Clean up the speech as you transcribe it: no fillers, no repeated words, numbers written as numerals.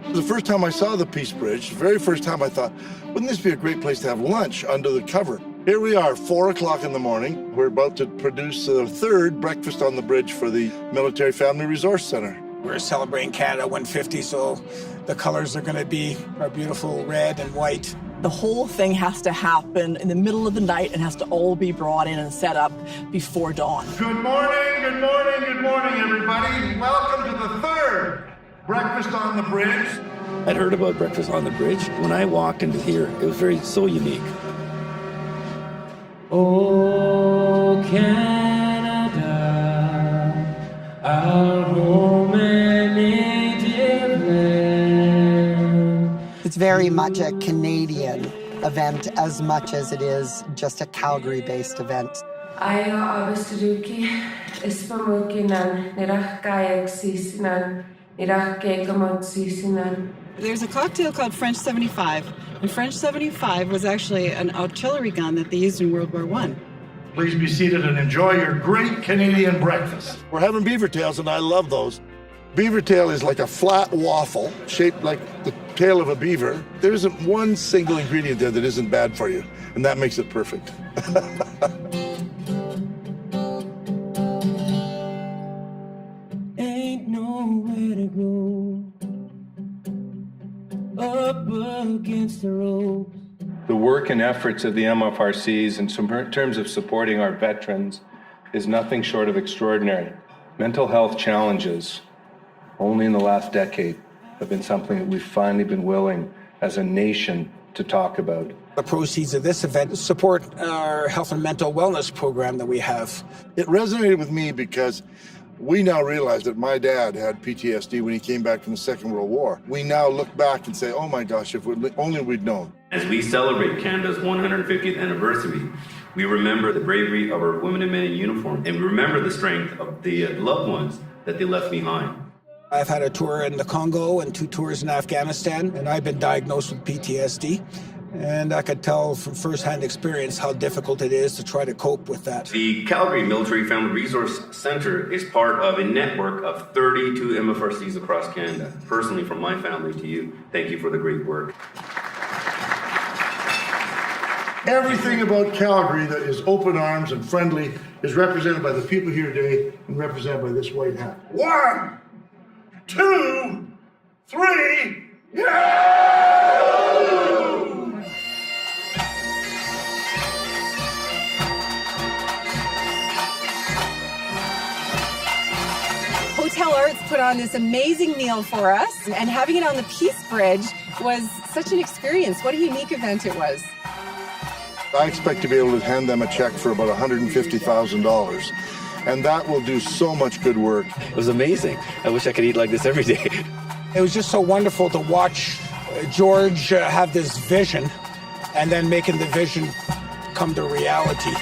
The first time I saw the Peace Bridge, the very first time I thought, wouldn't this be a great place to have lunch under the cover? Here we are, 4 o'clock in the morning. We're about to produce the third breakfast on the bridge for the Military Family Resource Center. We're celebrating Canada 150, so the colors are going to be our beautiful red and white. The whole thing has to happen in the middle of the night and has to all be brought in and set up before dawn. Good morning, good morning, good morning, everybody. Welcome to the third Breakfast on the Bridge. I'd heard about Breakfast on the Bridge. When I walked into here, it was so unique. Oh, Canada, our home and native land. It's very much a Canadian event as much as it is just a Calgary-based event. Ayo abastuduki ispamukinan nirakayak sisinan nirake kamot sisinan. There's a cocktail called French 75, and French 75 was actually an artillery gun that they used in World War I. Please be seated and enjoy your great Canadian breakfast. We're having beaver tails, and I love those. Beaver tail is like a flat waffle shaped like the tail of a beaver. There isn't one single ingredient there that isn't bad for you, and that makes it perfect. Ain't nowhere to go up against the ropes. The work and efforts of the MFRCs in terms of supporting our veterans is nothing short of extraordinary. Mental health challenges, only in the last decade, have been something that we've finally been willing as a nation to talk about. The proceeds of this event support our health and mental wellness program that we have. It resonated with me because we now realize that my dad had PTSD when he came back from the Second World War. We now look back and say, oh my gosh, if only we'd known. As we celebrate Canada's 150th anniversary, we remember the bravery of our women and men in uniform, and we remember the strength of the loved ones that they left behind. I've had a tour in the Congo and 2 tours in Afghanistan, and I've been diagnosed with PTSD. And I could tell from firsthand experience how difficult it is to try to cope with that. The Calgary Military Family Resource Center is part of a network of 32 MFRCs across Canada. Personally, from my family to you, thank you for the great work. Everything about Calgary that is open arms and friendly is represented by the people here today and represented by this white hat. 1, 2, 3, yeah! Hotel Arts put on this amazing meal for us, and having it on the Peace Bridge was such an experience. What a unique event it was. I expect to be able to hand them a check for about $150,000, and that will do so much good work. It was amazing. I wish I could eat like this every day. It was just so wonderful to watch George have this vision and then making the vision come to reality.